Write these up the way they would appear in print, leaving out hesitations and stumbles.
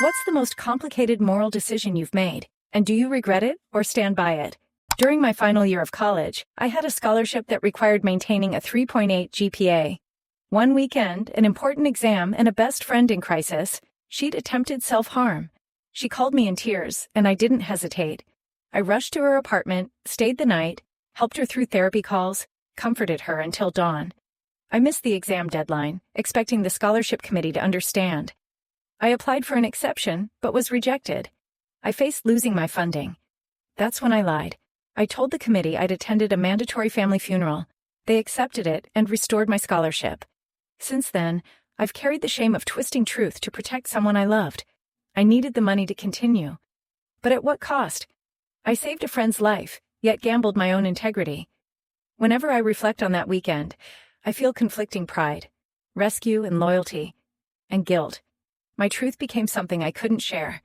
What's the most complicated moral decision you've made, and do you regret it or stand by it? During my final year of college, I had a scholarship that required maintaining a 3.8 GPA. One weekend, an important exam, and a best friend in crisis, she'd attempted self-harm. She called me in tears, and I didn't hesitate. I rushed to her apartment, stayed the night, helped her through therapy calls, comforted her until dawn. I missed the exam deadline, expecting the scholarship committee to understand. I applied for an exception, but was rejected. I faced losing my funding. That's when I lied. I told the committee I'd attended a mandatory family funeral. They accepted it and restored my scholarship. Since then, I've carried the shame of twisting truth to protect someone I loved. I needed the money to continue. But at what cost? I saved a friend's life, yet gambled my own integrity. Whenever I reflect on that weekend, I feel conflicting pride, rescue and loyalty, and guilt. My truth became something I couldn't share.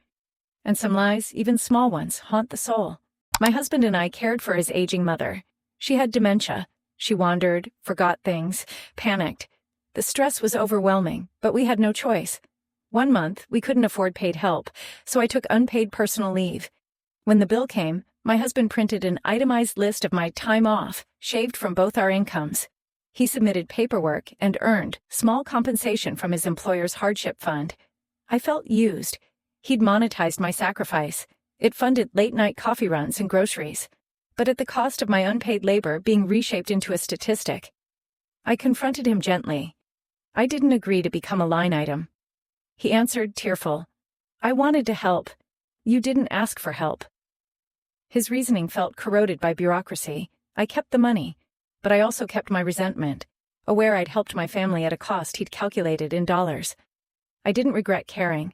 And some lies, even small ones, haunt the soul. My husband and I cared for his aging mother. She had dementia. She wandered, forgot things, panicked. The stress was overwhelming, but we had no choice. 1 month, we couldn't afford paid help, so I took unpaid personal leave. When the bill came, my husband printed an itemized list of my time off, shaved from both our incomes. He submitted paperwork and earned small compensation from his employer's hardship fund. I felt used. He'd monetized my sacrifice. It funded late-night coffee runs and groceries, but at the cost of my unpaid labor being reshaped into a statistic. I confronted him gently. I didn't agree to become a line item. He answered, tearful, "I wanted to help. You didn't ask for help." His reasoning felt corroded by bureaucracy. I kept the money, but I also kept my resentment, aware I'd helped my family at a cost he'd calculated in dollars. I didn't regret caring,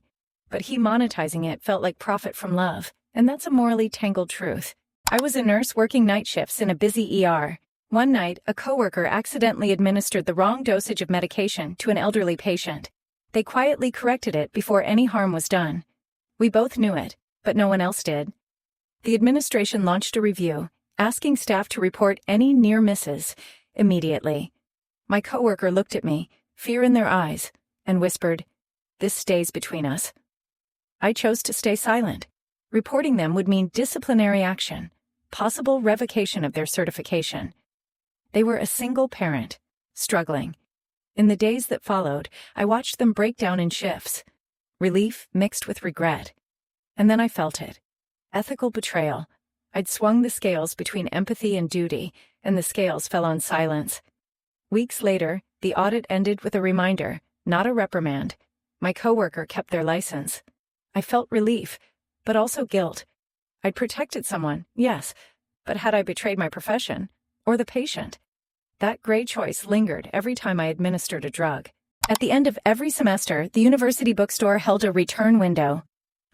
but he monetizing it felt like profit from love, and that's a morally tangled truth. I was a nurse working night shifts in a busy ER. One night, a coworker accidentally administered the wrong dosage of medication to an elderly patient. They quietly corrected it before any harm was done. We both knew it, but no one else did. The administration launched a review, asking staff to report any near misses immediately. My coworker looked at me, fear in their eyes, and whispered, "This stays between us." I chose to stay silent. Reporting them would mean disciplinary action, possible revocation of their certification. They were a single parent, struggling. In the days that followed, I watched them break down in shifts, relief mixed with regret. And then I felt it. Ethical betrayal. I'd swung the scales between empathy and duty, and the scales fell on silence. Weeks later, the audit ended with a reminder, not a reprimand. My coworker kept their license. I felt relief, but also guilt. I'd protected someone, yes, but had I betrayed my profession, or the patient? That gray choice lingered every time I administered a drug. At the end of every semester, the university bookstore held a return window.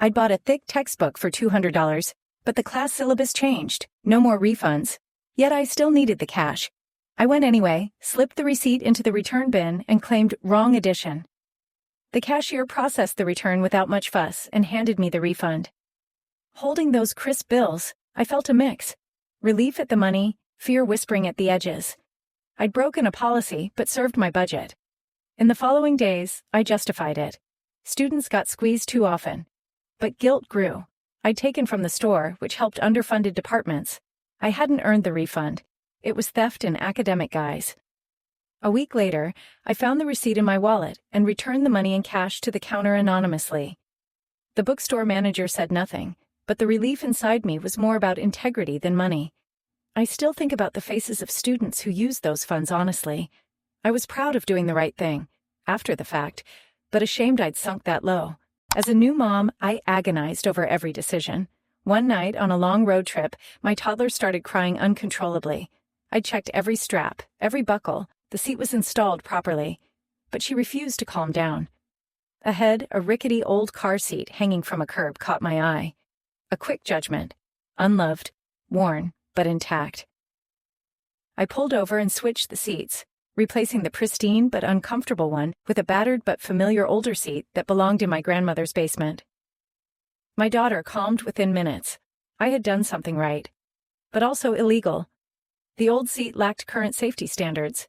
I'd bought a thick textbook for $200, but the class syllabus changed, no more refunds. Yet I still needed the cash. I went anyway, slipped the receipt into the return bin, and claimed wrong edition. The cashier processed the return without much fuss and handed me the refund. Holding those crisp bills, I felt a mix. Relief at the money, fear whispering at the edges. I'd broken a policy but served my budget. In the following days, I justified it. Students got squeezed too often. But guilt grew. I'd taken from the store, which helped underfunded departments. I hadn't earned the refund. It was theft in academic guise. A week later, I found the receipt in my wallet and returned the money in cash to the counter anonymously. The bookstore manager said nothing, but the relief inside me was more about integrity than money. I still think about the faces of students who used those funds honestly. I was proud of doing the right thing, after the fact, but ashamed I'd sunk that low. As a new mom, I agonized over every decision. One night, on a long road trip, my toddler started crying uncontrollably. I'd checked every strap, every buckle, the seat was installed properly, but she refused to calm down. Ahead, a rickety old car seat hanging from a curb caught my eye. A quick judgment. Unloved, worn, but intact. I pulled over and switched the seats, replacing the pristine but uncomfortable one with a battered but familiar older seat that belonged in my grandmother's basement. My daughter calmed within minutes. I had done something right, but also illegal. The old seat lacked current safety standards.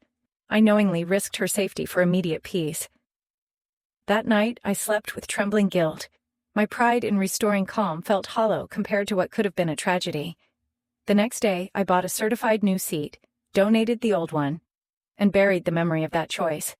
I knowingly risked her safety for immediate peace. That night, I slept with trembling guilt. My pride in restoring calm felt hollow compared to what could have been a tragedy. The next day, I bought a certified new seat, donated the old one, and buried the memory of that choice.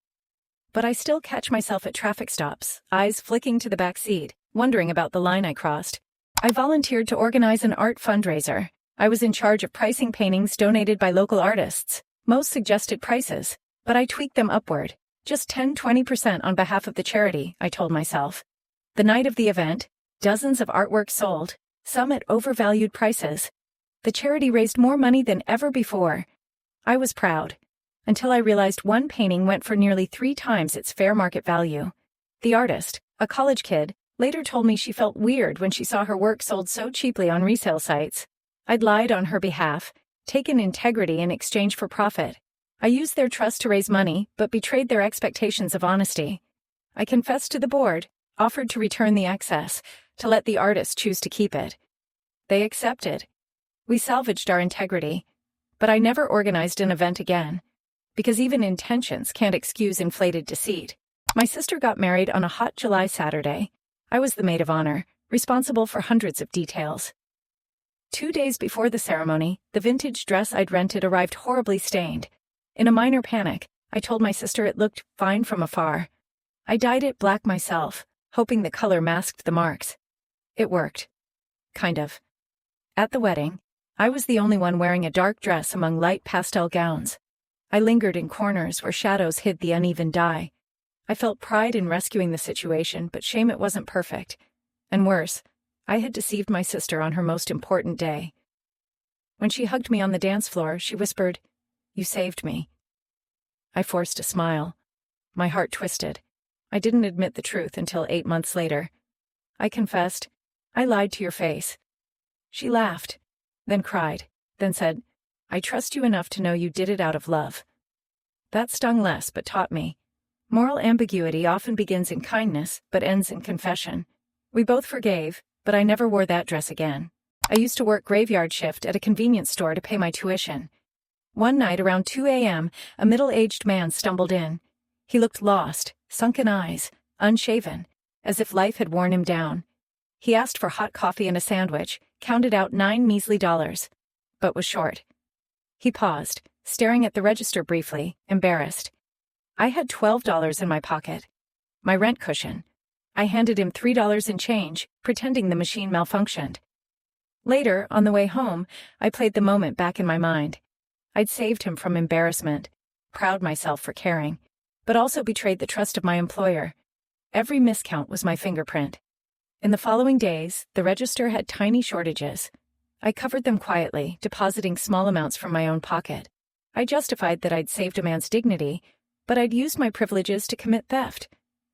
But I still catch myself at traffic stops, eyes flicking to the back seat, wondering about the line I crossed. I volunteered to organize an art fundraiser. I was in charge of pricing paintings donated by local artists. Most suggested prices, but I tweaked them upward. Just 10-20% on behalf of the charity, I told myself. The night of the event, dozens of artworks sold, some at overvalued prices. The charity raised more money than ever before. I was proud, until I realized one painting went for nearly 3 times its fair market value. The artist, a college kid, later told me she felt weird when she saw her work sold so cheaply on resale sites. I'd lied on her behalf, taken integrity in exchange for profit. I used their trust to raise money, but betrayed their expectations of honesty. I confessed to the board, offered to return the excess, to let the artist choose to keep it. They accepted. We salvaged our integrity, but I never organized an event again, because even intentions can't excuse inflated deceit. My sister got married on a hot July Saturday. I was the maid of honor, responsible for hundreds of details. 2 days before the ceremony, the vintage dress I'd rented arrived horribly stained. In a minor panic, I told my sister it looked fine from afar. I dyed it black myself, hoping the color masked the marks. It worked. Kind of. At the wedding, I was the only one wearing a dark dress among light pastel gowns. I lingered in corners where shadows hid the uneven dye. I felt pride in rescuing the situation, but shame it wasn't perfect. And worse, I had deceived my sister on her most important day. When she hugged me on the dance floor, she whispered, "You saved me." I forced a smile. My heart twisted. I didn't admit the truth until 8 months later. I confessed, "I lied to your face." She laughed, then cried, then said, "I trust you enough to know you did it out of love." That stung less but taught me. Moral ambiguity often begins in kindness but ends in confession. We both forgave, but I never wore that dress again. I used to work graveyard shift at a convenience store to pay my tuition. One night around 2 a.m., a middle-aged man stumbled in. He looked lost, sunken eyes, unshaven, as if life had worn him down. He asked for hot coffee and a sandwich, counted out $9 measly, but was short. He paused, staring at the register briefly, embarrassed. I had $12 in my pocket. My rent cushion. I handed him $3 in change, pretending the machine malfunctioned. Later, on the way home, I played the moment back in my mind. I'd saved him from embarrassment, proud myself for caring, but also betrayed the trust of my employer. Every miscount was my fingerprint. In the following days, the register had tiny shortages. I covered them quietly, depositing small amounts from my own pocket. I justified that I'd saved a man's dignity, but I'd used my privileges to commit theft.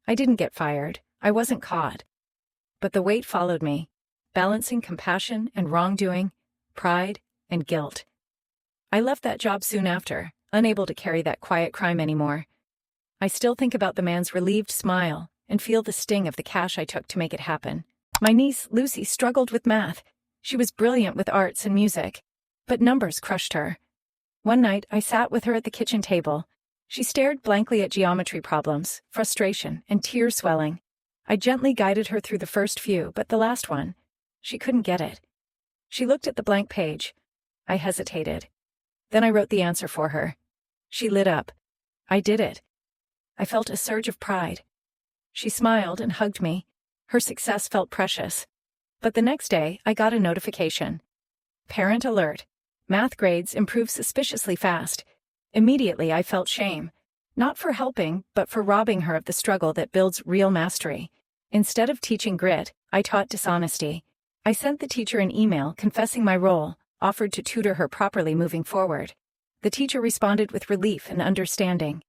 I didn't get fired. I wasn't caught. But the weight followed me, balancing compassion and wrongdoing, pride and guilt. I left that job soon after, unable to carry that quiet crime anymore. I still think about the man's relieved smile and feel the sting of the cash I took to make it happen. My niece, Lucy, struggled with math. She was brilliant with arts and music, but numbers crushed her. One night, I sat with her at the kitchen table. She stared blankly at geometry problems, frustration, and tears swelling. I gently guided her through the first few, but the last one, she couldn't get it. She looked at the blank page. I hesitated. Then I wrote the answer for her. She lit up. I did it. I felt a surge of pride. She smiled and hugged me. Her success felt precious. But the next day, I got a notification. Parent alert. Math grades improved suspiciously fast. Immediately, I felt shame. Not for helping, but for robbing her of the struggle that builds real mastery. Instead of teaching grit, I taught dishonesty. I sent the teacher an email confessing my role, offered to tutor her properly moving forward. The teacher responded with relief and understanding.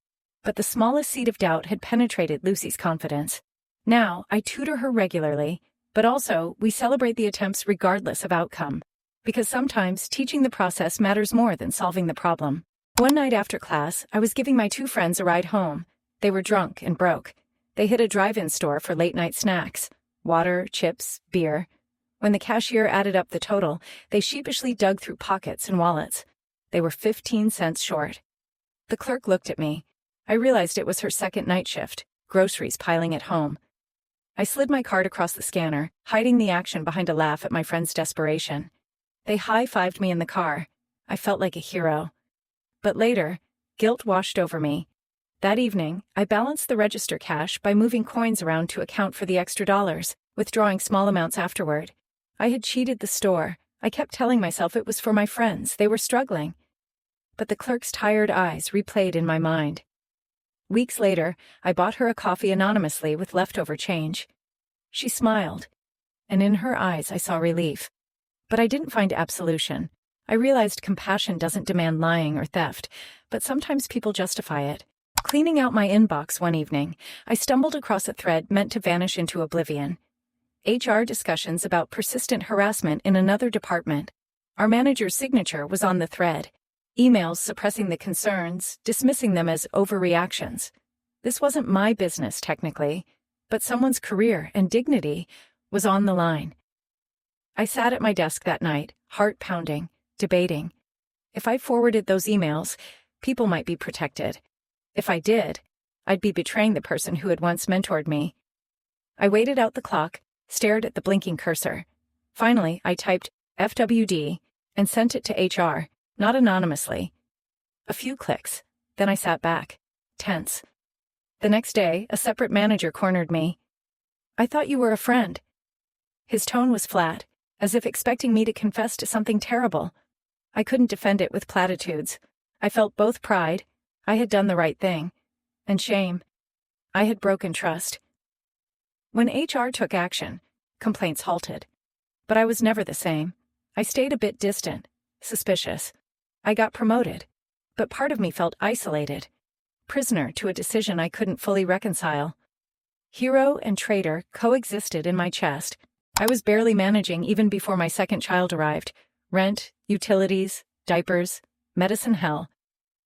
But the smallest seed of doubt had penetrated Lucy's confidence. Now, I tutor her regularly, but also, we celebrate the attempts regardless of outcome. Because sometimes, teaching the process matters more than solving the problem. One night after class, I was giving my 2 friends a ride home. They were drunk and broke. They hit a drive-in store for late-night snacks. Water, chips, beer. When the cashier added up the total, they sheepishly dug through pockets and wallets. They were 15 cents short. The clerk looked at me. I realized it was her second night shift, groceries piling at home. I slid my card across the scanner, hiding the action behind a laugh at my friend's desperation. They high-fived me in the car. I felt like a hero. But later, guilt washed over me. That evening, I balanced the register cash by moving coins around to account for the extra dollars, withdrawing small amounts afterward. I had cheated the store. I kept telling myself it was for my friends. They were struggling. But the clerk's tired eyes replayed in my mind. Weeks later, I bought her a coffee anonymously with leftover change. She smiled, and in her eyes I saw relief. But I didn't find absolution. I realized compassion doesn't demand lying or theft, but sometimes people justify it. Cleaning out my inbox one evening, I stumbled across a thread meant to vanish into oblivion. HR discussions about persistent harassment in another department. Our manager's signature was on the thread. Emails suppressing the concerns, dismissing them as overreactions. This wasn't my business, technically, but someone's career and dignity was on the line. I sat at my desk that night, heart pounding, debating. If I forwarded those emails, people might be protected. If I did, I'd be betraying the person who had once mentored me. I waited out the clock, stared at the blinking cursor. Finally, I typed FWD and sent it to HR. Not anonymously. A few clicks, then I sat back, tense. The next day, a separate manager cornered me. "I thought you were a friend." His tone was flat, as if expecting me to confess to something terrible. I couldn't defend it with platitudes. I felt both pride, I had done the right thing, and shame. I had broken trust. When HR took action, complaints halted. But I was never the same. I stayed a bit distant, suspicious. I got promoted, but part of me felt isolated, prisoner to a decision I couldn't fully reconcile. Hero and traitor coexisted in my chest. I was barely managing even before my second child arrived. Rent, utilities, diapers, medicine hell.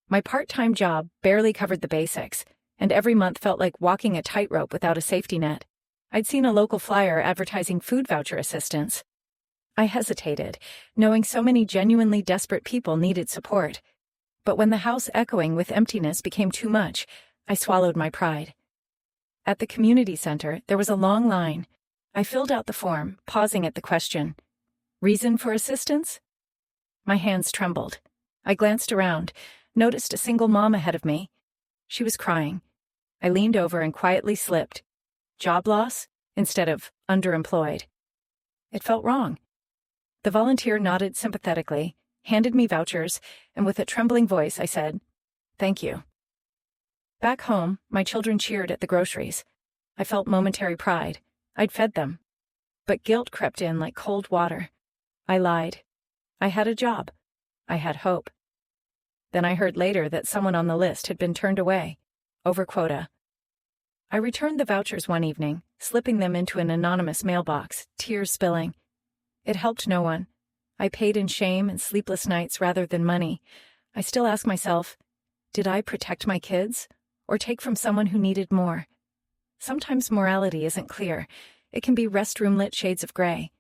My part-time job barely covered the basics, and every month felt like walking a tightrope without a safety net. I'd seen a local flyer advertising food voucher assistance. I hesitated, knowing so many genuinely desperate people needed support. But when the house echoing with emptiness became too much, I swallowed my pride. At the community center, there was a long line. I filled out the form, pausing at the question, "Reason for assistance?" My hands trembled. I glanced around, noticed a single mom ahead of me. She was crying. I leaned over and quietly slipped, "Job loss?" instead of "underemployed." It felt wrong. The volunteer nodded sympathetically, handed me vouchers, and with a trembling voice I said, "Thank you." Back home, my children cheered at the groceries. I felt momentary pride. I'd fed them. But guilt crept in like cold water. I lied. I had a job. I had hope. Then I heard later that someone on the list had been turned away, over quota. I returned the vouchers one evening, slipping them into an anonymous mailbox, tears spilling. It helped no one. I paid in shame and sleepless nights rather than money. I still ask myself, did I protect my kids, or take from someone who needed more? Sometimes morality isn't clear. It can be restroom-lit shades of gray.